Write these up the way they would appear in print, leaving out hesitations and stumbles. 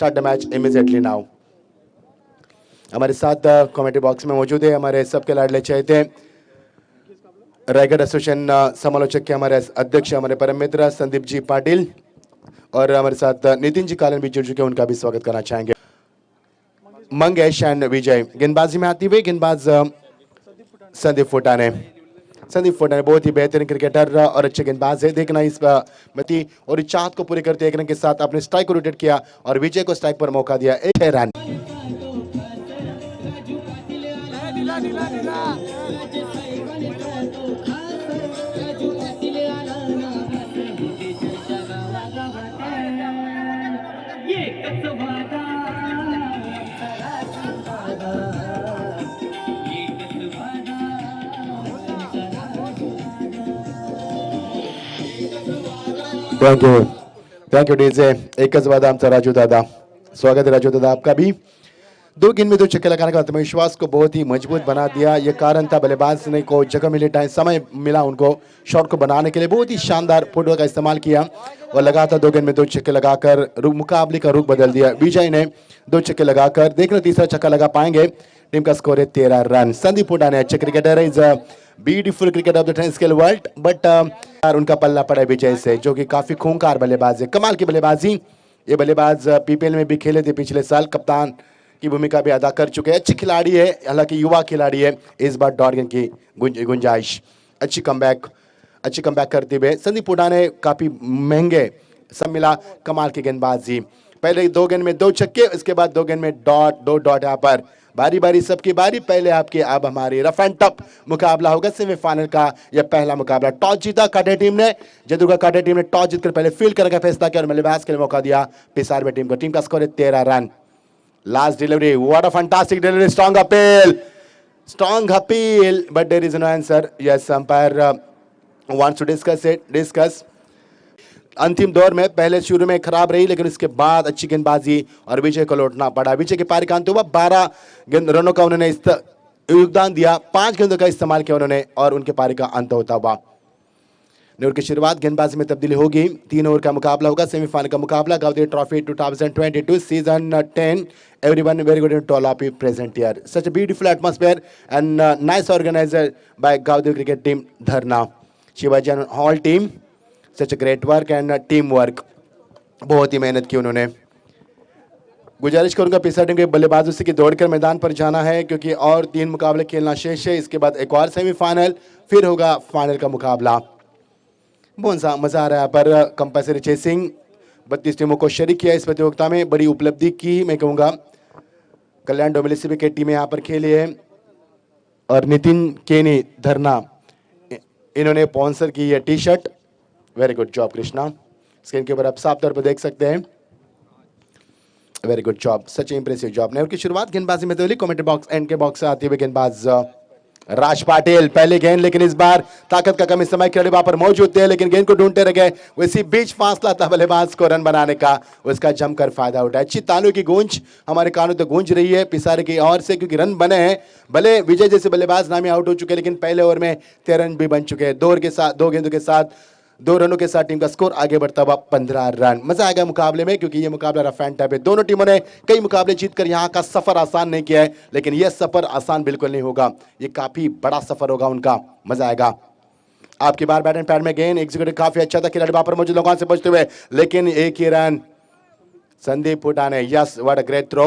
Start the match immediately now. हमारे साथ committee box में मौजूद है हमारे सबके लाडले चहेते रायगढ़ एसोसिएशन समालोचक के हमारे अध्यक्ष हमारे परम मित्र संदीप जी पाटिल और हमारे साथ नितिन जी कालन भी जुड़ चुके हैं, उनका भी स्वागत करना चाहेंगे। मंगेश एंड विजय गेंदबाजी में आती हुई गेंदबाज संदीप फुटाने बहुत ही बेहतरीन क्रिकेटर और अच्छे गेंदबाज है। देखना इस मती और चाहत को पूरी करते एक रन के साथ अपने स्ट्राइक को रोटेट किया और विजय को स्ट्राइक पर मौका दिया। 1 रन। Thank you DJ. एकच वादा आमचा राजू दादा, स्वागत है राजू दादा आपका भी। 2 गेंद में 2 छक्के लगाने का आत्मविश्वास को बहुत ही मजबूत बना दिया। ये कारण था बल्लेबाज ने को जगह मिली, टाइम समय मिला उनको शॉट को बनाने के लिए। बहुत ही शानदार फुटवर्क का इस्तेमाल किया और लगातार 2 गेंद में 2 छक्के लगाकर मुकाबले का रुख बदल दिया। विजय ने 2 छक्के लगाकर देखना तीसरा छक्का लगा पाएंगे। टीम का स्कोर है 13 रन। संदीप फुटाने अच्छे क्रिकेटर है, is beautiful cricket of the 10 scale world, but उनका पल्ला पड़ा विजय से, जो कि काफी खूंखार बल्लेबाज है। कमाल की बल्लेबाजी। ये बल्लेबाज पीपीएल में भी खेले थे पिछले साल, कप्तान की भूमिका भी अदा कर चुके हैं। अच्छी खिलाड़ी है, हालांकि युवा खिलाड़ी है। इस बार डॉट गेंद की गुंजाइश। अच्छी कमबैक करते हुए संदीप फुटाने काफी महंगे सब मिला। कमाल की गेंदबाजी। पहले 2 गेंद में 2 छक्के, उसके बाद 2 गेंद में दो डॉट। यहाँ पर बारी बारी सबकी बारी, पहले आपके अब हमारी। रफ एंड टफ मुकाबला होगा सेमीफाइनल का यह पहला मुकाबला। टॉस जीता काटे टीम ने, जयदुर्गा काटे टीम ने टॉस जीतकर पहले फील्ड करने का फैसला किया और बल्लेबाज के लिए मौका दिया पिसार में टीम को। टीम का स्कोर है 13 run. Last delivery, what a fantastic delivery, strong appeal, but there is no answer. Yes, umpire wants to discuss. अंतिम दौर में पहले शुरू में खराब रही, लेकिन उसके बाद अच्छी गेंदबाजी और विजय को लौटना पड़ा। विजय के पारी का अंत हुआ। 12 रनों का उन्होंने योगदान दिया, 5 गेंदों का इस्तेमाल किया उन्होंने और उनके पारी का अंत होता हुआ। ओवर की शुरुआत गेंदबाजी में तब्दीली होगी। 3 ओवर का मुकाबला होगा, सेमीफाइनल का मुकाबला। Gandhi trophy 2022 season 10। Everyone very good to all of you present here. Such a beautiful atmosphere and nice organiser by Gandhi cricket team धरना, Shivaji hall team. Such great work and team work, बहुत ही मेहनत की उन्होंने। गुजारिश करूंगा पिछला टीम के बल्लेबाजों से कि दौड़कर मैदान पर जाना है, क्योंकि और 3 मुकाबले खेलना शेष है। इसके बाद एक और सेमीफाइनल, फिर होगा फाइनल का मुकाबला। बहुत सा मजा आ रहा है। पर कंपल्सरी चेसिंग 32 टीमों को शरीक किया इस प्रतियोगिता में, बड़ी उपलब्धि की मैं कहूँगा। कल्याण डोमिलिसिबी की टीमें यहाँ पर खेली है और नितिन केनी धरना इन्होंने स्पॉन्सर की है T shirt. Very good job Krishna. Screen के ऊपर आप साफ तौर पर देख सकते हैं। वेरी गुड जॉब, सच इंप्रेसिव जॉब। ने उनकी शुरुआत गेंदबाजी में तो कमेंट्री बॉक्स एंड के बॉक्स से आते हुए गेंदबाज राज पाटिल। पहले गेंद, लेकिन इस बार ताकत का कम इस्तेमाल खिलाड़ी वहां पर मौजूद थे, लेकिन गेंद को ढूंढते रह गए। इसी बीच फासला था बल्लेबाज को रन बनाने का, उसका जमकर फायदा उठाया। अच्छी तालियों की गूंज हमारे कानों तो गूंज रही है पिसारे की ओर से, क्योंकि रन बने हैं। भले विजय जैसे बल्लेबाज नामी आउट हो चुके, लेकिन पहले ओवर में 13 रन भी बन चुके हैं। 2 गेंदों के साथ 2 रनों के साथ टीम का स्कोर आगे बढ़ता हुआ 15 रन। मजा आएगा मुकाबले में, क्योंकि ये मुकाबला रफ एंड टफ है। दोनों टीमों ने कई मुकाबले जीतकर यहाँ का सफर आसान नहीं किया है, लेकिन यह सफर आसान बिल्कुल नहीं होगा। ये काफी बड़ा सफर होगा उनका, मजा आएगा। आपकी बार बैट एंड पैड में गेंद एग्जीक्यूटिव काफी अच्छा था, खिलाड़ी वहां पर मौजूद लोगों से बचते हुए, लेकिन एक ही रन। Sandeep Futane, yes what a great throw.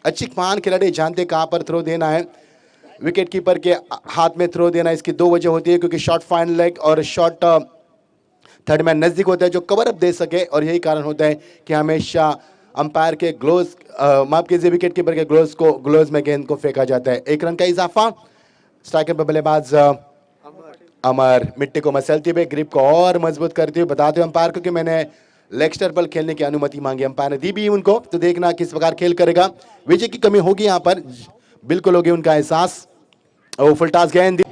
अच्छी महान खिलाड़ी जानते कहां पर थ्रो देना है। विकेट कीपर के हाथ में थ्रो देना, इसकी 2 वजह होती है, क्योंकि शॉर्ट फाइन लेग और शॉर्ट थर्ड मैन नजदीक होता है जो कवर अप दे सके, और यही कारण होता है कि हमेशा अंपायर के ग्लोव्स, माफ कीजिए, विकेट कीपर के ग्लोव्स में गेंद को फेंका जाता है। 1 रन का इजाफा। स्ट्राइकर पर बल्लेबाज अमर मिट्टी को मसलते हुए, ग्रिप को और मजबूत करते हुए बताते हुए अंपायर को कि मैंने लेग स्टंप पर खेलने की अनुमति मांगी, अंपायर ने दी भी उनको। तो देखना किस प्रकार खेल करेगा। विजय की कमी होगी यहाँ पर, बिल्कुल होगी उनका एहसास। फुल टॉस गेंद,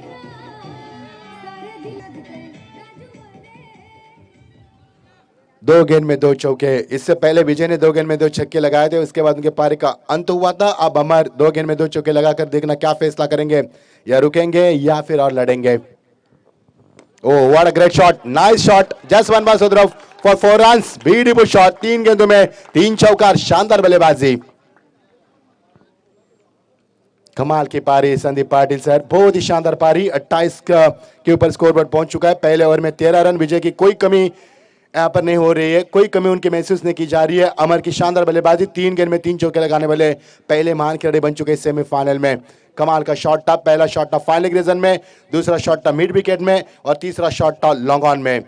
2 गेंद में 2 चौके। इससे पहले विजय ने 2 गेंद में 2 छक्के लगाए थे, उसके बाद उनके पारी का अंत हुआ था। अब अमर 2 गेंद में 2 चौके लगाकर देखना क्या फैसला करेंगे, या रुकेंगे या फिर और लड़ेंगे। Oh what a great shot, nice shot, just 1 ball so तरफ फॉर 4 रन्स। ब्यूटीफुल शॉट, 3 गेंदों में 3 चौका, शानदार बल्लेबाजी। कमाल की पारी संदीप पाटिल सर, बहुत ही शानदार पारी। 28 के ऊपर स्कोरबोर्ड पहुंच चुका है। पहले ओवर में 13 रन। विजय की कोई कमी यहां पर नहीं हो रही है, कोई कमी उनकी महसूस नहीं की जा रही है। अमर की शानदार बल्लेबाजी, 3 गेंद में 3 चौके लगाने वाले पहले महान खिलाड़ी बन चुके सेमीफाइनल में। कमाल का शॉट था। पहला शॉट था फाइनल रीजन में, दूसरा शॉट था मिड विकेट में और तीसरा शॉट था लॉन्ग ऑन में।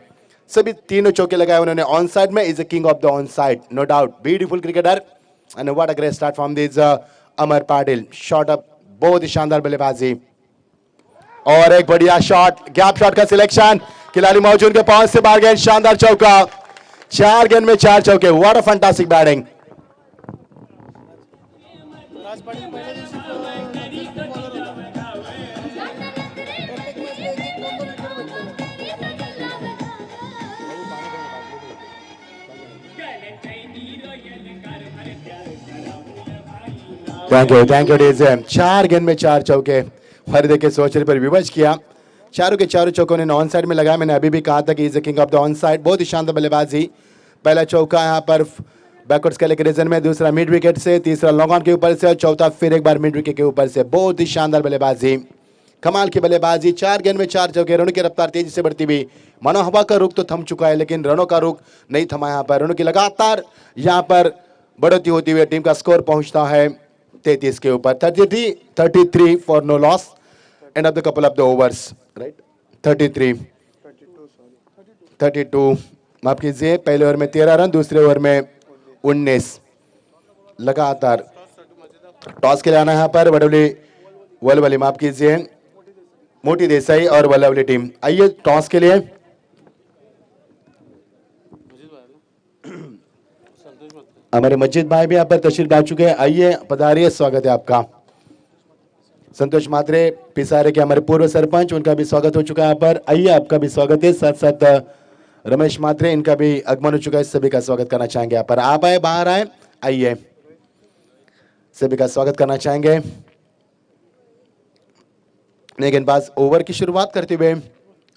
सभी तीनों चौके लगाए उन्होंने ऑन साइड में। Is the king of the on side, no doubt. Beautiful cricketer and what a great start from this Amar Patil. Shot up, बहुत ही शानदार बल्लेबाजी और एक बढ़िया शॉट, गैप शॉट का सिलेक्शन। खिलाड़ी मौजूद के पास से बाहर गए, शानदार चौका। 4 गेंद में 4 चौके, what a fantastic batting. Thank you DJ. 4 गेंद में 4 चौके। फरीदे के सोचने पर विवश किया। चारों के चारों चौकों ने ऑन साइड में लगाया। मैंने अभी भी कहा था कि is the king of the on side. बहुत ही शानदार बल्लेबाजी। पहला चौका यहाँ पर बैकवर्ड स्केल के रीजन में, दूसरा मिड विकेट से, तीसरा लॉन्ग ऑन के ऊपर से और चौथा फिर एक बार मिड विकेट के ऊपर से। बहुत ही शानदार बल्लेबाजी, कमाल की बल्लेबाजी। 4 गेंद में 4 चौके। रनों की रफ्तार तेजी से बढ़ती हुई, मानो हवा का रुख तो थम चुका है लेकिन रनों का रुख नहीं थमा। यहाँ पर रनों की लगातार यहाँ पर बढ़ोतरी होती हुई टीम का स्कोर पहुंचता है 33 के ऊपर। 33 for no loss end of the couple of the overs, right. 32 माफ कीजिए। पहले ओवर में 13 रन, दूसरे ओवर में 19 लगातार। टॉस के लिए आना यहाँ पर वल्लवली, माफ कीजिए, मोटी देसाई और वल्लवली टीम। आइए टॉस के लिए। हमारे मस्जिद भाई भी यहाँ पर तशरीफ ला चुके हैं। आइए पधारिए, स्वागत है आपका। संतोष मात्रे पिसारे के हमारे पूर्व सरपंच, उनका भी स्वागत हो चुका है यहाँ पर। आइए, आपका भी स्वागत है। साथ साथ रमेश मात्रे, इनका भी आगमन हो चुका है। सभी का स्वागत करना चाहेंगे यहाँ पर। आप आए, बाहर आए, आइए, सभी का स्वागत करना चाहेंगे। गेंदबाज ओवर की शुरुआत करते हुए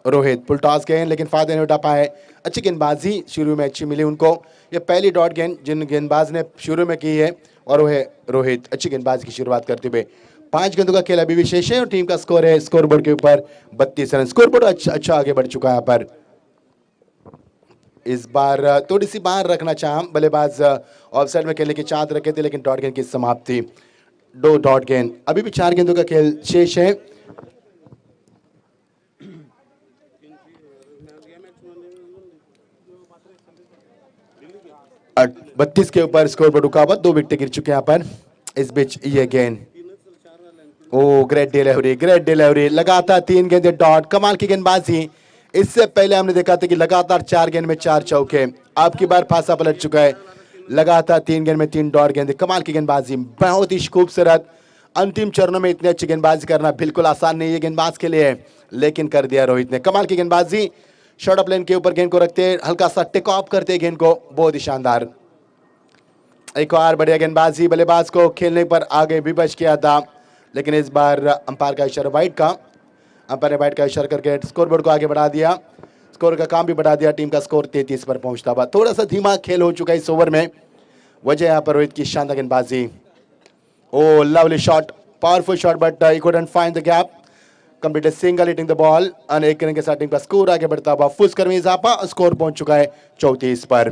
रोहित। फुल टॉस गेंद लेकिन फायदा नहीं उठा पाए। अच्छी गेंदबाजी शुरू में अच्छी मिली उनको। ये पहली डॉट गेंद जिन गेंदबाज ने शुरू में की है और वो है रोहित। अच्छी गेंदबाजी की शुरुआत करते हुए। 5 गेंदों का खेल अभी भी शेष है और टीम का स्कोर है स्कोर बोर्ड के ऊपर 32 रन। स्कोर बोर्ड अच्छा आगे बढ़ चुका है यहाँ पर। इस बार थोड़ी सी बाहर रखना चाहा बल्लेबाज, ऑफसाइड में खेलने की चाहत रखे थे लेकिन डॉट गेंद की समाप्ति। 2 डॉट गेंद, अभी भी 4 गेंदों का खेल शेष है। 32 के ऊपर स्कोर पर रुका हुआ। 2 विकेट गिर चुके हैं यहाँ पर। इस बीच ये गेंद, ओ ग्रेट डिलीवरी, लगातार 3 गेंदें डॉट। कमाल की गेंदबाजी। इससे पहले हमने देखा था कि लगातार 4 गेंद में 4 चौके। अब की बार फांसा पलट चुका है। लगातार 3 गेंद में 3 डॉट गेंद। कमाल की गेंदबाजी, बहुत ही खूबसूरत। अंतिम चरणों में इतनी अच्छी गेंदबाजी करना बिल्कुल आसान नहीं है गेंदबाज के लिए, लेकिन कर दिया रोहित ने। कमाल की गेंदबाजी। शॉर्ट ऑफ लेन के ऊपर गेंद को रखते, हल्का सा टेक ऑफ करते गेंद को, बहुत ही शानदार। एक और बढ़िया गेंदबाजी। बल्लेबाज को खेलने पर आगे विवश किया था लेकिन इस बार अंपायर का इशारा अंपायर ने वाइड का इशारा करके स्कोर बोर्ड को आगे बढ़ा दिया। स्कोर का काम भी बढ़ा दिया। टीम का स्कोर 33 पर पहुंचता हुआ। थोड़ा सा धीमा खेल हो चुका है इस ओवर में, वजह यहाँ पर रोहित की शानदार गेंदबाजी। Oh lovely shot, powerful shot, but he couldn't find the gap. Complete single hitting the ball और एक रन के साथ टीम का स्कोर आगे बढ़ता हुआ। फुल में इजाफा, स्कोर पहुंच चुका है 34 पर।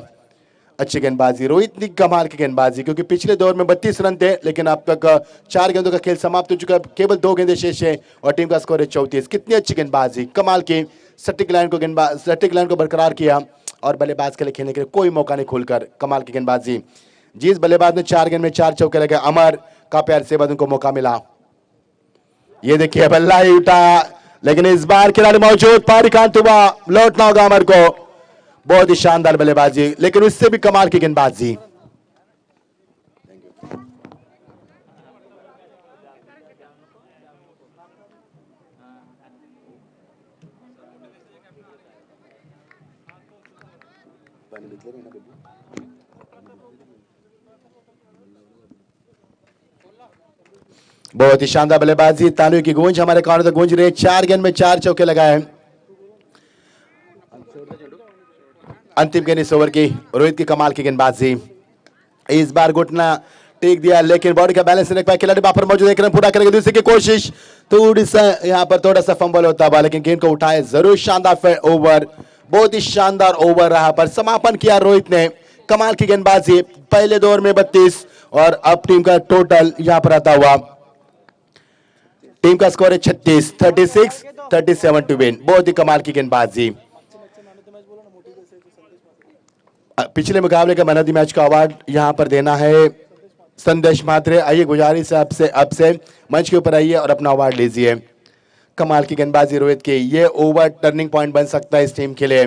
अच्छी गेंदबाजी रोहित की, कमाल की गेंदबाजी, क्योंकि पिछले दौर में 32 रन थे लेकिन अब तक 4 गेंदों का खेल समाप्त हो चुका है। केवल 2 गेंदें शेष है और टीम का स्कोर है 34। कितनी अच्छी गेंदबाजी, कमाल की। सटीक लाइन को बरकरार किया और बल्लेबाज के लिए खेलने के लिए कोई मौका नहीं खोलकर। कमाल की गेंदबाजी। जिस बल्लेबाज ने 4 गेंद में 4 चौके लगे, अमर का प्यार से बाद उनको मौका मिला। ये देखिए बल्ला ही उठा लेकिन इस बार खिलाड़ी मौजूद, पारी कांत हुआ, लौटना होगा अमर को। बहुत ही शानदार बल्लेबाजी लेकिन उससे भी कमाल की गेंदबाजी। बहुत ही शानदार बल्लेबाजी। तालियों की गूंज हमारे कानों तक गूंज रही है। 4 गेंद में 4 चौके लगाए। अंतिम गेंद इस ओवर की, रोहित की कमाल की गेंदबाजी। इस बार घुटना टेक दिया लेकिन बॉडी का बैलेंस नहीं रख पाया खिलाड़ी, वहां पर मौजूद, एक रन पूरा करेंगे, दूसरे की कोशिश, थोड़ी सा यहां पर थोड़ा सा फंबल होता हुआ लेकिन गेंद को उठाए जरूर। शानदार ओवर, बहुत ही शानदार ओवर रहा, पर समापन किया रोहित ने, कमाल की गेंदबाजी। पहले दौर में 32 और अब टीम का टोटल यहां पर आता हुआ, टीम का स्कोर है 36, 37 टू विन। बहुत ही कमाल की गेंदबाजी। पिछले मुकाबले का मैन ऑफ द मैच का अवार्ड यहां पर देना है संदेश मात्रे। आइए गुजारिश है आपसे, अब से मंच के ऊपर आइए और अपना अवार्ड लीजिए। कमाल की गेंदबाजी रोहित की, ये ओवर टर्निंग पॉइंट बन सकता है इस टीम के लिए।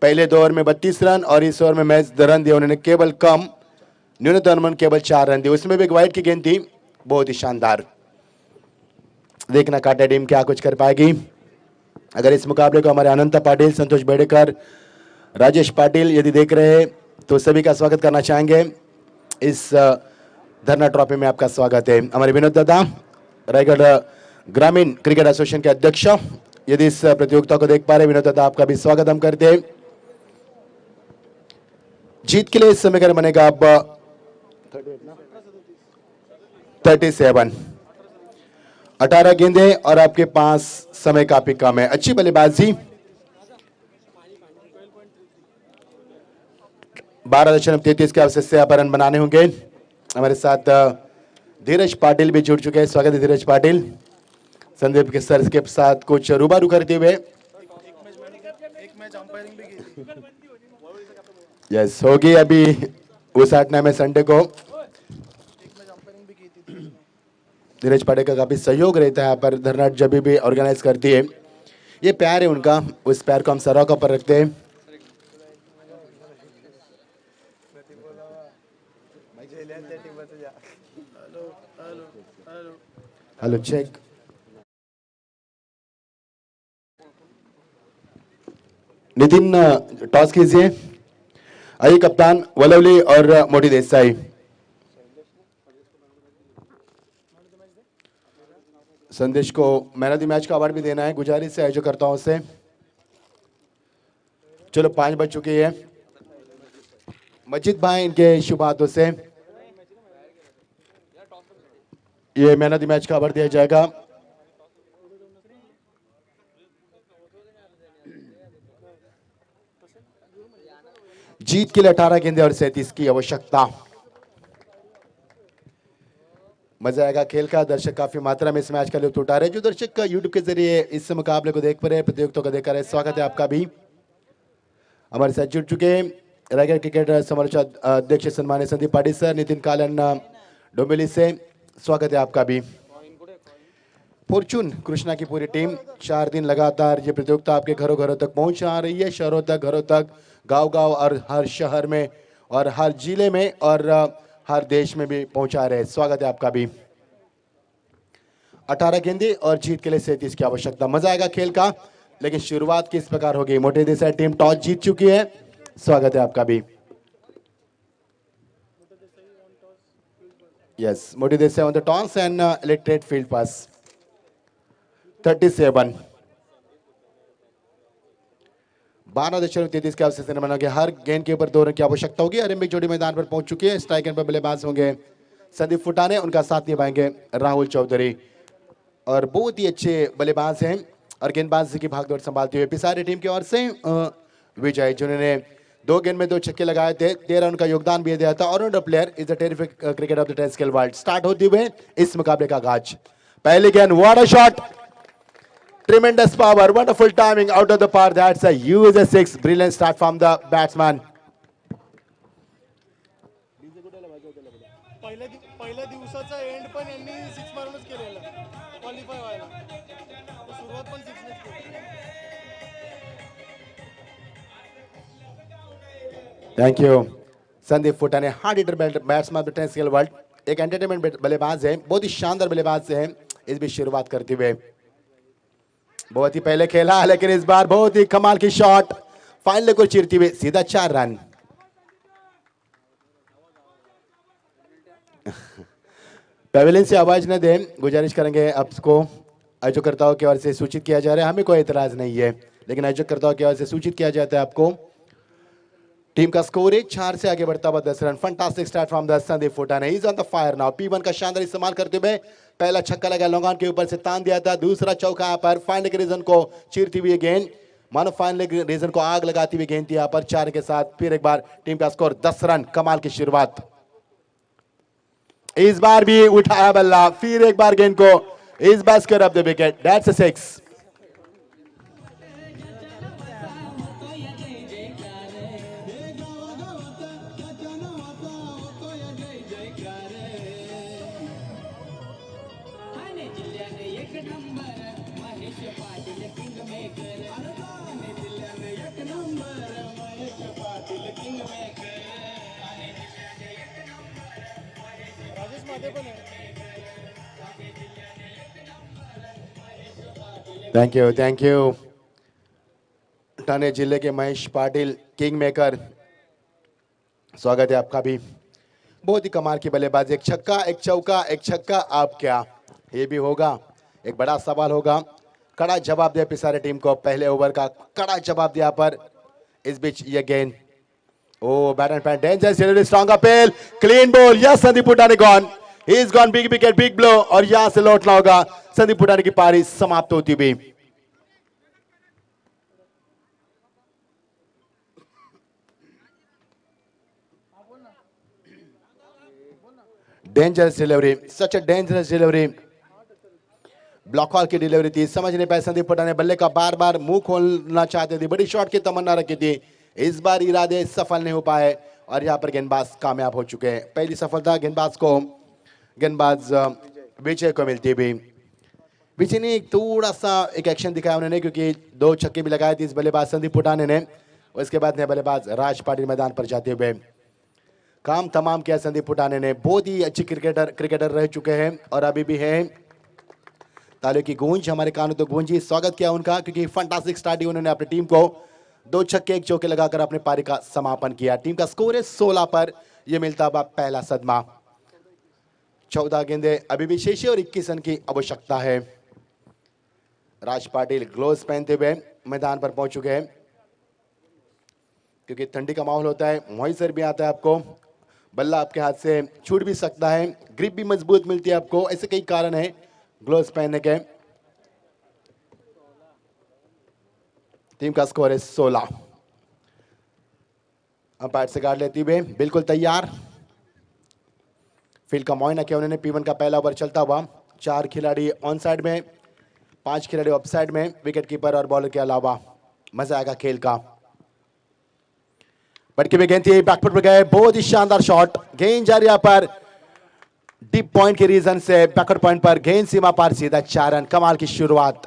पहले दो ओवर में 32 रन और इस ओवर में मैच रन दिए उन्होंने केवल कम, न्यूनतम रन केवल 4 रन दिए, उसमें भी एक वाइड की गेंद थी। बहुत ही शानदार। देखना काटा टीम क्या कुछ कर पाएगी। अगर इस मुकाबले को हमारे अनंता पाटिल, संतोष बेड़ेकर, राजेश पाटिल यदि देख रहे हैं तो सभी का स्वागत करना चाहेंगे। इस धरना ट्रॉफी में आपका स्वागत है। हमारे विनोद दादा, रायगढ़ ग्रामीण क्रिकेट एसोसिएशन के अध्यक्ष, यदि इस प्रतियोगिता को देख पा रहे विनोद दादा, आपका भी स्वागत हम करते हैं। जीत के लिए इस समय बनेगा अब 37, 18 गेंदे और आपके पास समय काफी कम है। अच्छी बल्लेबाजी, 12.33 के अवसर से रन बनाने होंगे। हमारे साथ धीरज पाटिल भी जुड़ चुके हैं, स्वागत है धीरज पाटिल। संदीप के सर के साथ कुछ रूबरू करते हुए यस होगी अभी उस आटना में संडे को। धीरज पाटिल का काफी सहयोग रहता है यहाँ पर, धरना जब भी ऑर्गेनाइज करती है। ये प्यार है उनका, उस प्यार को हम सराहना पर रखते हैं। हेलो चेक, नितिन टॉस कीजिए। आइए कप्तान वलवली और मोटी देसाई। संदेश को मैन ऑफ द मैच का अवार्ड भी देना है, गुजारिश है आयोजकर्ताओं से। चलो 5 बज चुकी है। मजिद भाई इनके शुभ हाथों से ये मैन ऑफ द मैच का अवार्ड दिया जाएगा। जीत के लिए 18 गेंदे और 37 की आवश्यकता। मजा आएगा खेल का, दर्शक काफी मात्रा में इस मैच का लुत्फ उठा रहे हैं। जो दर्शक यूट्यूब के जरिए इस मुकाबले को देख पा रहे हैं, प्रतियोगिता को देख रहे हैं, स्वागत है आपका भी। हमारे साथ जुड़ चुके रायगढ़ क्रिकेट समालोचक अध्यक्ष सम्मानित संदीप पाटिल सर, नितिन कालन डोंबिवली से, स्वागत है आपका भी। फॉर्चून कृष्णा की पूरी टीम 4 दिन लगातार ये प्रतियोगिता आपके घरों घरों तक पहुंचा रही है, शहरों तक, घरों तक, गांव गांव और हर शहर में और हर जिले में और हर देश में भी पहुंचा रहे हैं, स्वागत है आपका भी। 18 गेंदे और जीत के लिए 37 की आवश्यकता। मजा आएगा खेल का, लेकिन शुरुआत किस प्रकार होगी। मोटी देसाई टीम टॉस जीत चुकी है, स्वागत है आपका भी। Yes, Moti Desai on the toss and elected field पास। 37, 12.33 के अवसर से बनाओगे। हर गेंद के ऊपर 2 रन की आवश्यकता होगी। अरेबिक जोड़ी मैदान पर पहुंच चुकी है। स्ट्राइक एंड पर बल्लेबाज होंगे संदीप फुटाने, उनका साथ निभाएंगे राहुल चौधरी, और बहुत ही अच्छे बल्लेबाज हैं और गेंदबाजी की भागदौड़ संभालते हुए पिसारी टीम की ओर से विजय, जिन्होंने 2 गेंद में 2 छक्के लगाए थे, 13 उनका योगदान भी दिया था। Allrounder player is the terrific cricket of the test scale world. Start होते हुए इस मुकाबले का आगाज। पहली गेंद, व्हाट अ शॉट, tremendous power, wonderful timing, out of the park. That's a huge 6. Brilliant start from the batsman. पहिल्या दिवसाचा एंड पण यांनी 6 मारूनच केलेला, क्वालिफाय व्हायला सुरुवात पण 6 नेच केली. Thank you Sandeep Futane, hard hitter batsman of the test scale world, एक एंटरटेनमेंट बल्लेबाज है, बहुत ही शानदार बल्लेबाज है। इस भी शुरुआत करते हुए बहुत ही पहले खेला, लेकिन इस बार बहुत ही कमाल की शॉट, फाइनल को चीरती हुई सीधा 4 रन। पेविलियन से आवाज न दें, गुजारिश करेंगे आपको। आयोजकर्ताओं की ओर से सूचित किया जा रहा है, हमें कोई एतराज नहीं है, लेकिन आयोजकर्ताओं की ओर से सूचित किया जाता है आपको टीम का स्कोर है 4 से आगे बढ़ता हुआ 10 रन। Fantastic start from the Sandeep Futane, is on the fire now. P1 का शानदार इस्तेमाल करते हुए पहला छक्का लगा, लॉन्ग ऑन के ऊपर से तान दिया था। दूसरा चौका यहाँ पर फाइनल के रीजन को चीरती हुई गेंद, मानो फाइनल के रीजन को आग लगाती हुई गेंद थी यहाँ पर। 4 के साथ फिर एक बार टीम का स्कोर 10 रन। कमाल की शुरुआत, इस बार भी उठाया बल्ला, फिर एक बार गेंद को इस बार square off the wicket, that's a 6। Rajesh Madhe पण आहे. Thank you, thank you. Thane जिले के महेश पाटिल किंग मेकर, स्वागत है आपका भी। बहुत ही कमाल की बल्लेबाजी, एक छक्का एक चौका एक छक्का, आप क्या ये भी होगा? एक बड़ा सवाल होगा। कड़ा जवाब दिया पिसारे टीम को, पहले ओवर का कड़ा जवाब दिया पर इस बीच ये गेंद, oh bat and pad dangerous delivery, strong appeal, clean bowl, yes Sandeep Putane gone, he is gone, big wicket big blow, और यहां से लौटना होगा। संदीप पुटाने की पारी समाप्त होती हुई। Dangerous delivery, such a dangerous delivery, block hall की डिलीवरी थी, समझ नहीं पाए संदीप पुटाने। बल्ले का बार बार मुंह खोलना चाहते थे, बड़ी शॉट की तमन्ना रखी थी, इस बार इरादे सफल नहीं हो पाए और यहाँ पर गेंदबाज कामयाब हो चुके हैं। पहली सफलता गेंदबाज विजय को मिलती हुई। विजय ने थोड़ा सा एक एक्शन दिखाया उन्होंने, क्योंकि 2 छक्के भी लगाए थे इस बल्लेबाज संदीप पुटाने ने। उसके बाद ने बल्लेबाज राज पाटिल मैदान पर जाते हुए काम तमाम किया संदीप पुटाने ने। बहुत ही अच्छी क्रिकेटर रह चुके हैं और अभी भी हैं। तालियों की गूंज हमारे कानों तो गूंजी, स्वागत किया उनका, क्योंकि फंटास्टिक स्टार्टिंग उन्होंने अपनी टीम को 2 छक्के 1 चौके लगाकर अपने पारी का समापन किया। टीम का स्कोर है 16 पर, यह मिलता हुआ पहला सदमा। 14 गेंदें अभी भी शेष है और 21 रन की आवश्यकता है। राज पाटिल ग्लोव्स पहनते हुए मैदान पर पहुंच चुके हैं, क्योंकि ठंडी का माहौल होता है, मॉइस्चर भी आता है आपको, बल्ला आपके हाथ से छूट भी सकता है, ग्रिप भी मजबूत मिलती है आपको, ऐसे कई कारण है ग्लोव्स पहनने के। टीम का स्कोर है 16। अंपायर से गार्ड लेते हुए बिल्कुल तैयार, फील्ड का मुआयना किया उन्होंने। P1 का पहला ओवर चलता हुआ, 4 खिलाड़ी ऑन साइड में, 5 खिलाड़ी ऑफ साइड में, विकेट कीपर और बॉलर के अलावा। मजा आएगा खेल का। बटकी में गेंद थी, बैकफुट पर गए, बहुत ही शानदार शॉट, गेंद जा रही है पर डीप पॉइंट के रीजन से बैकवर्ड पॉइंट पर गेंद सीमा पार, सीधा 4 रन। कमाल की शुरुआत।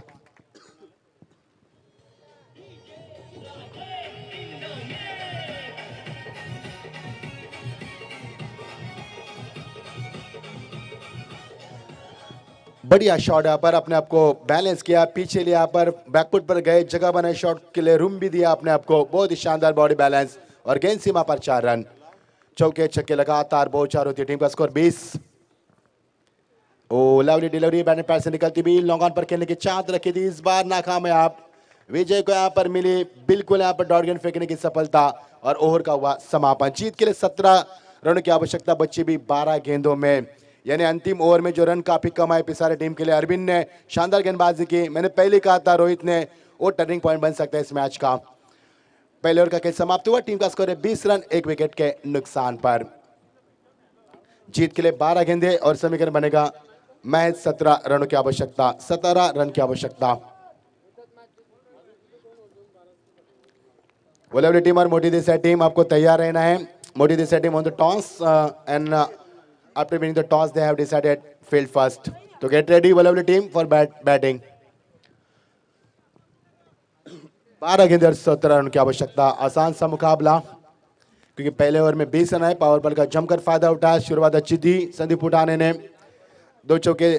बढ़िया शॉट यहाँ पर, अपने आप को बैलेंस किया, पीछे लिया पर बैकफुट पर गए, जगह बनाए शॉट के लिए, रूम भी दिया अपने आप को, बहुत ही शानदार बॉडी बैलेंस और गेंद सीमा पर 4 रन। चौके छक्के लगातार बहुत चार होती है। टीम का score 20। Oh lovely delivery, batting pad से निकलती भी, लॉन्ग ऑन पर खेलने की चाहत रखी थी, इस बार नाकामयाब। विजय को यहाँ पर मिली बिल्कुल यहाँ पर डॉट गेंद फेंकने की सफलता और ओवर का हुआ समापन। जीत के लिए 17 रनों की आवश्यकता बची भी 12 गेंदों में, यानी अंतिम ओवर में जो रन काफी कम आए पिसारे टीम के लिए। अरविंद ने शानदार गेंदबाजी की, मैंने पहले कहा था रोहित ने वो टर्निंग पॉइंट बन सकता है इस मैच का। पहले ओवर का खेल समाप्त हुआ, टीम का स्कोर है 20 रन 1 विकेट के नुकसान पर। जीत के लिए 12 गेंदे और समीकरण बनेगा महज 17 रनों की आवश्यकता, 17 रन की आवश्यकता। वोलेवली टीम और मोटी देसाई टीम, आपको तैयार रहना है। मोटी Desai team on the toss and after winning the toss they have decided field first, to get ready Walavli team for batting। 12 गेंदें और 17 रन की आवश्यकता। आसान सा मुकाबला, क्योंकि पहले ओवर में 20 रन आए, पावर प्ले का जमकर फायदा उठाया, शुरुआत अच्छी थी संदीप पुटाने ने, 2 चौके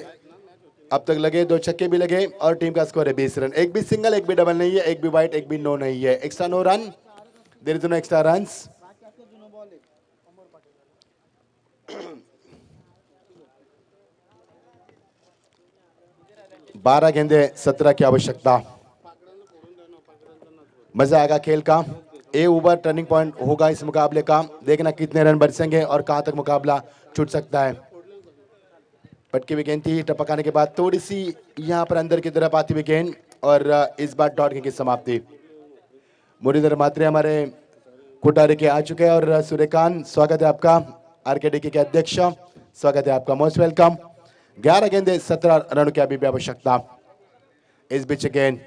अब तक लगे, 2 छक्के भी लगे और टीम का स्कोर है 20 रन। एक भी सिंगल, एक भी डबल नहीं है, एक भी वाइट, एक भी नो नहीं है, extra no run, there is no extra runs. 12 गेंदे 17 की आवश्यकता। मजा आएगा खेल का। ए ओवर टर्निंग पॉइंट होगा इस मुकाबले का। देखना कितने रन बरसेंगे और कहां तक मुकाबला छूट सकता है। पटकी हुई गेंद थी, टपकाने के बाद थोड़ी सी यहां पर अंदर की तरफ आती हुई गेंद और इस बार डॉट की समाप्ति। मुरलीधर मात्रे हमारे कोटारी के आ चुके हैं और सूर्यकांत स्वागत है आपका, आरकेडी के अध्यक्ष स्वागत है आपका, मोस्ट वेलकम। 11 गेंदे 17 रनों की अभी भी आवश्यकता। इस बीच गेंद,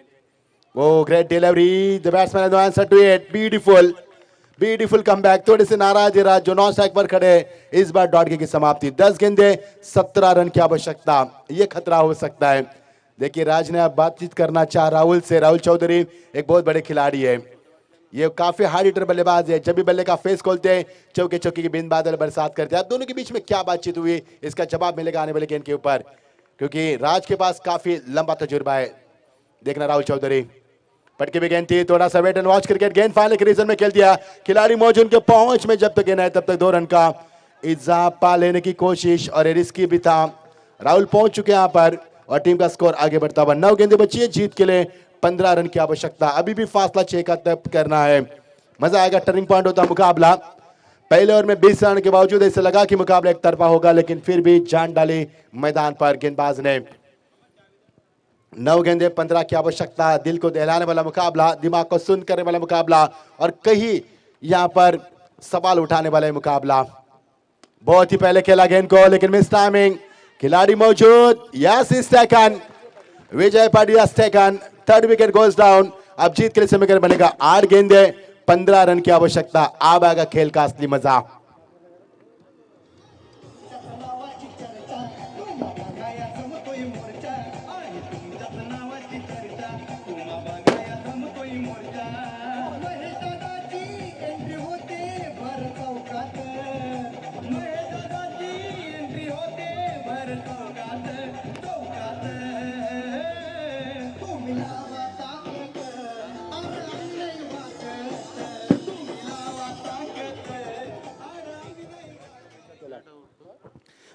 वो great delivery, the batsman has no answer to it, beautiful comeback. थोड़े से नाराज है राज जो नॉन स्ट्राइक पर खड़े, इस बार डॉट की समाप्ति। 10 गेंदे 17 रन की आवश्यकता, ये खतरा हो सकता है। देखिए राज ने अब बातचीत करना चाह राहुल से। राहुल चौधरी एक बहुत बड़े खिलाड़ी है, ये काफी हार्ड हिटर बल्लेबाज है। जब भी बल्ले का फेस खोलते हैं चौके चौके की बिंद बादल बरसात करते हैं। अब दोनों के बीच में क्या बातचीत हुई इसका जवाब मिलेगा आने वाले गेंद के ऊपर, क्योंकि राज के पास काफी लंबा तजुर्बा है। देखना राहुल चौधरी, पटके भी गेंद थी, थोड़ा सा वेट एंड वॉच क्रिकेट। गेंद फाइनल के रीजन में खेल दिया, खिलाड़ी मौजूद के पहुंच में जब तक गेंद है तब तक 2 रन का इजाफा लेने की कोशिश और रिस्की भी था। राहुल पहुंच चुके यहां पर और टीम का स्कोर आगे बढ़ता हुआ। 9 गेंदें बची है, जीत के लिए 15 रन की आवश्यकता। अभी भी फासला 6 का तय करना है। मजा आएगा, टर्निंग पॉइंट होता मुकाबला। पहले ओवर में 20 रन के बावजूद ऐसे लगा कि मुकाबला एक तरफा होगा, लेकिन फिर भी जान डाली मैदान पर गेंदबाज ने। 9 गेंदे 15 की आवश्यकता। दिल को दहलाने वाला मुकाबला, दिमाग को सुन करने वाला मुकाबला और कहीं यहां पर सवाल उठाने वाला मुकाबला। बहुत ही पहले खेला गेंद को, लेकिन मिस टाइमिंग। खिलाड़ी मौजूद, yes is taken, Vijay Patiya taken, 3rd wicket goes down. अब जीत के लिए समीकरण बनेगा 8 गेंदे 15 रन की आवश्यकता। अब आएगा खेल का असली मजा।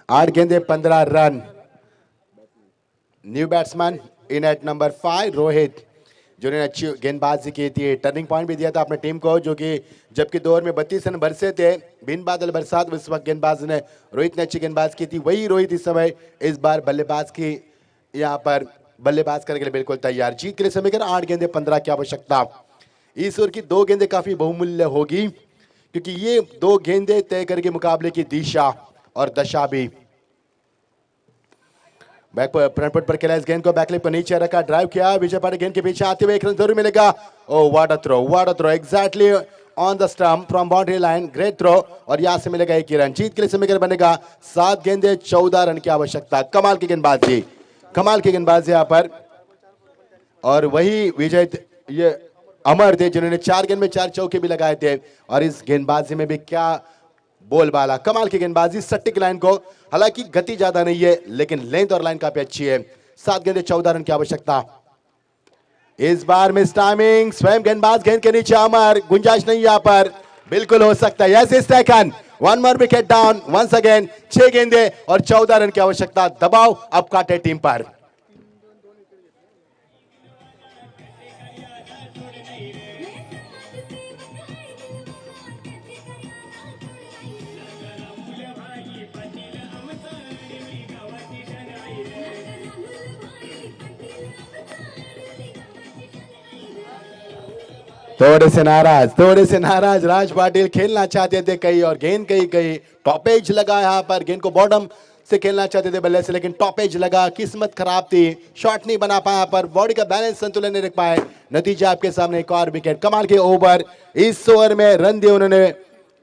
आठ गेंदे 15 run. New batsman in at number 5 Rohit, जिन्होंने अच्छी गेंदबाजी की थी। टर्निंग पॉइंट भी दिया था अपने टीम को, जो कि जबकि 2 ओवर में 32 रन बरसे थे, बिन बादल बरसात, उस वक्त गेंदबाज ने रोहित ने अच्छी गेंदबाज की थी। वही रोहित इस समय इस बार बल्लेबाज की यहाँ पर बल्लेबाज करने के लिए बिल्कुल तैयार। जीत के लिए समीकरण 8 गेंदे 15 की आवश्यकता। इस ओवर की 2 गेंदें काफी बहुमूल्य होगी, क्योंकि ये 2 गेंदें तय करेगी मुकाबले की दिशा और दशा भी। बैक पर फ्रंट फुट पर खेला इस गेंद को, बैकलिप पर नीचे रखा, ड्राइव किया, विजय पाटिल गेंद के पीछे आते हुए 1 रन जरूर मिलेगा। Oh what a throw exactly on the stump from boundary line, great throw और यहां से मिलेगा 1 ही रन। जीत के लिए समीकरण बनेगा 7 गेंदे 14 रन की आवश्यकता। कमाल की गेंदबाजी, कमाल की गेंदबाजी यहां पर। और वही विजय ये अमर थे जिन्होंने 4 गेंद में 4 चौके भी लगाए थे, और इस गेंदबाजी में भी क्या बोलबाला, कमाल की गेंदबाजी। सट्टिक लाइन को, हालांकि गति ज्यादा नहीं है लेकिन लेंथ और लाइन काफी अच्छी है। 7 गेंदे 14 रन की आवश्यकता। इस बार मिस टाइमिंग, स्वयं गेंदबाज गेंद के नीचे अमर, गुंजाइश नहीं यहां पर, बिल्कुल हो सकता है। Yes is taken, 1 more wicket down once again. 6 गेंदे और 14 रन की आवश्यकता। दबाव अब काटे टीम पर। थोड़े से नाराज राज पाटिल खेलना चाहते थे कहीं और गेंद कहीं टॉप एज लगा। यहाँ पर गेंद को बॉटम से खेलना चाहते थे बल्ले से, लेकिन टॉप एज लगा, किस्मत खराब थी, शॉट नहीं बना पाया, पर बॉडी का बैलेंस संतुलन नहीं रख पाए। नतीजा आपके सामने, 1 और विकेट। कमाल के ओवर, इस ओवर में रन दिए उन्होंने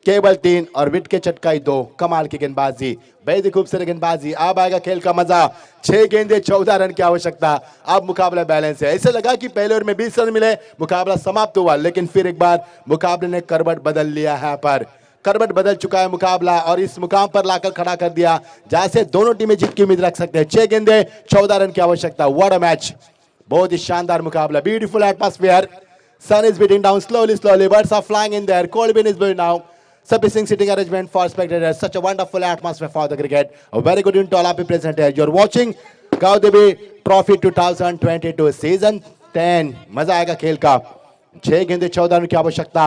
केवल 3 और विकेट के चटकाई 2। कमाल की गेंदबाजी, बेहद खूबसूरत गेंदबाजी। अब आएगा खेल का मजा। 6 गेंदे 14 रन की आवश्यकता। अब मुकाबला बैलेंस है। ऐसे लगा कि पहले ओवर में 20 रन मिले, मुकाबला समाप्त हुआ, लेकिन फिर एक बार मुकाबले ने करवट बदल लिया है। पर करवट बदल चुका है मुकाबला और इस मुकाम पर लाकर खड़ा कर दिया जहां से दोनों टीमें जीत की उम्मीद रख सकते हैं। 6 गेंदे 14 रन की आवश्यकता। व्हाट अ मैच, बहुत ही शानदार मुकाबला। Beautiful atmosphere, sun is beating down slowly, birds are flying in there, cold wind is blowing now. Sufficient sitting arrangement for spectators. Such a wonderful atmosphere for the cricket. A very good in to all happy present here. You're watching Kaudevi Trophy 2022 Season 10. मजा आएगा खेल का। 6 गेंदे 14 run की आवश्यकता।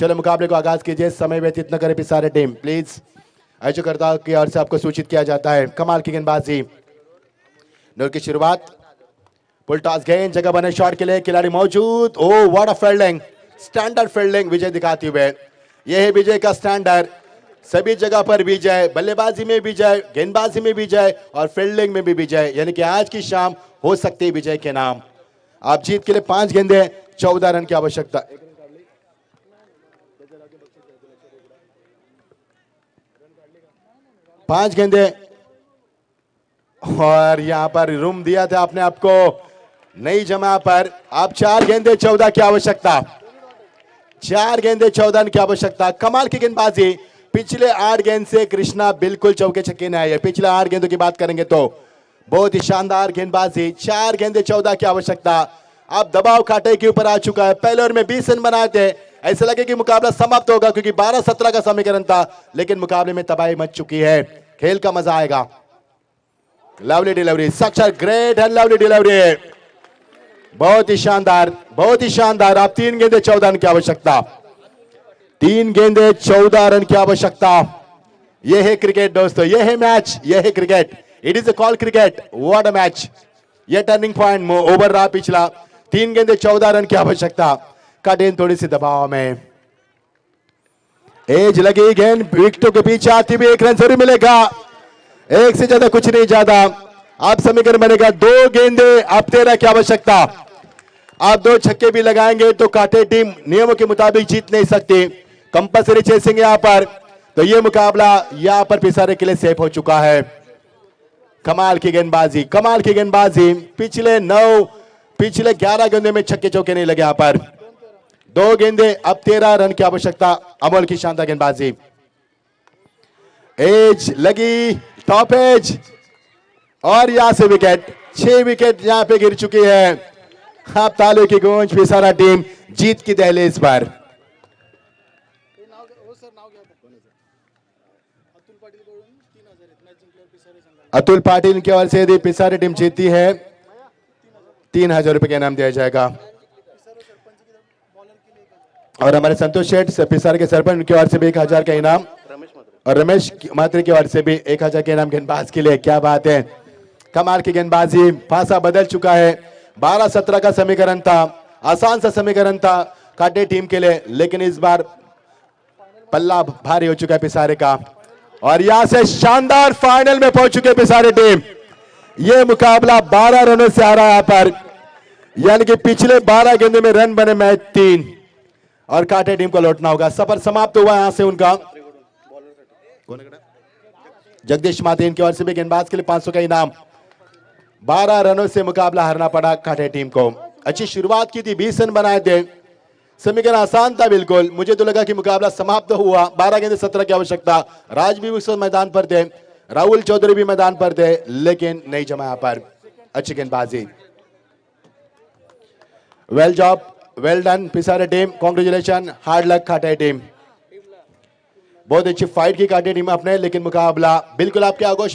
चलो मुकाबले को आगाज कीजिए, समय व्यतीत न करे पिसारे टीम प्लीज। आयोजकर्ताओं की ओर से आपको सूचित किया जाता है। कमाल की गेंदबाजी, नूर की शुरुआत, पुल टॉस गेंद, जगह बने शॉट के लिए, खिलाड़ी मौजूद। Oh what a fielding, standard fielding Vijay दिखाते हुए। यह है विजय का स्टैंडर्ड, सभी जगह पर विजय, बल्लेबाजी में विजय, गेंदबाजी में विजय और फील्डिंग में भी विजय, यानी कि आज की शाम हो सकती है विजय के नाम। आप जीत के लिए 5 गेंदे 14 रन की आवश्यकता। 5 गेंदे, और यहां पर रूम दिया था आपने, आपको नहीं जमा पर आप 4 गेंदे 14 की आवश्यकता। 4 गेंदे 14 की आवश्यकता। कमाल की गेंदबाजी, पिछले 8 गेंद से कृष्णा बिल्कुल चौके छक्के नहीं आए। पिछले 8 गेंदों की बात करेंगे तो बहुत ही शानदार गेंदबाजी। 4 गेंदे 14 की आवश्यकता। अब दबाव कांटे के ऊपर आ चुका है। पहले ओवर में 20 रन बनाए थे, ऐसा लगे कि मुकाबला समाप्त होगा क्योंकि 12-17 का समीकरण था, लेकिन मुकाबले में तबाही मच चुकी है। खेल का मजा आएगा। Lovely delivery, such great and lovely delivery, बहुत ही शानदार, बहुत ही शानदार। आप 3 गेंदे 14 रन की आवश्यकता। 3 गेंदे 14 रन की आवश्यकता। यह है क्रिकेट दोस्तों, यह है मैच, यह है cricket. It is a call cricket, what a match. यह टर्निंग पॉइंट ओवर रहा पिछला। 3 गेंदे 14 रन की आवश्यकता। कटेन थोड़ी सी दबाव में, एज लगी, गेंद विकेटों के पीछे आती हुई, 1 रन जरूर मिलेगा, 1 से ज्यादा कुछ नहीं ज्यादा। आप समीकरण बनेगा 2 गेंदे अब 13 की आवश्यकता। आप 2 छक्के भी लगाएंगे तो कांटे टीम नियमों के मुताबिक जीत नहीं सकती, कंपल्सरी चेसिंग यहां पर। तो यह मुकाबला यहां पर पिसारे के लिए सेफ हो चुका है। कमाल की गेंदबाजी, कमाल की गेंदबाजी। पिछले 11 गेंदों में छक्के चौके नहीं लगे यहां पर। 2 गेंदे अब 13 रन की आवश्यकता। अमोल की शानदार गेंदबाजी, एज लगी, टॉप एज, और यहां से विकेट। 6 विकेट यहां पे गिर चुकी है। आप तालियों की गूंज, पिसारा टीम जीत की दहलीज पर। अतुल पाटिल की ओर से यदि पिसारे टीम जीतती है 3000 रुपए का इनाम दिया जाएगा। और हमारे संतोष शेठ पिसार के सरपंच की ओर से भी 1000 का इनाम, और रमेश मात्री की ओर से भी 1000 के इनाम गेंदबाज के लिए। क्या बात है, कमाल की गेंदबाजी। पासा बदल चुका है। 12-17 का समीकरण था, आसान सा समीकरण था कांटे टीम के लिए, लेकिन इस बार पल्ला भारी हो चुका है पिसारे का। और यहां से शानदार फाइनल में पहुंच चुके पिसारे टीम। यह मुकाबला 12 रनों से आ रहा है यहां पर, यानी कि पिछले 12 गेंदों में रन बने मैच 3, और कांटे टीम को लौटना होगा। सफर समाप्त हुआ यहां से उनका। जगदीश मातीन की ओर से भी गेंदबाज के लिए 500 का इनाम। 12 रनों से मुकाबला हारना पड़ा कांटे टीम को। अच्छी शुरुआत की थी, 20 रन बनाए थे, समीकरण आसान था बिल्कुल। मुझे तो लगा कि मुकाबला समाप्त हुआ। 12 गेंदे 17 की आवश्यकता। राज भी उस मैदान पर थे, राहुल चौधरी भी मैदान पर थे, लेकिन नहीं जमा यहां पर। अच्छी गेंदबाजी, well job, well done Pisare team, congratulation, hard luck Kante team. बहुत अच्छी फाइट की कांटे टीम अपने, लेकिन मुकाबला बिल्कुल आपके आगोश में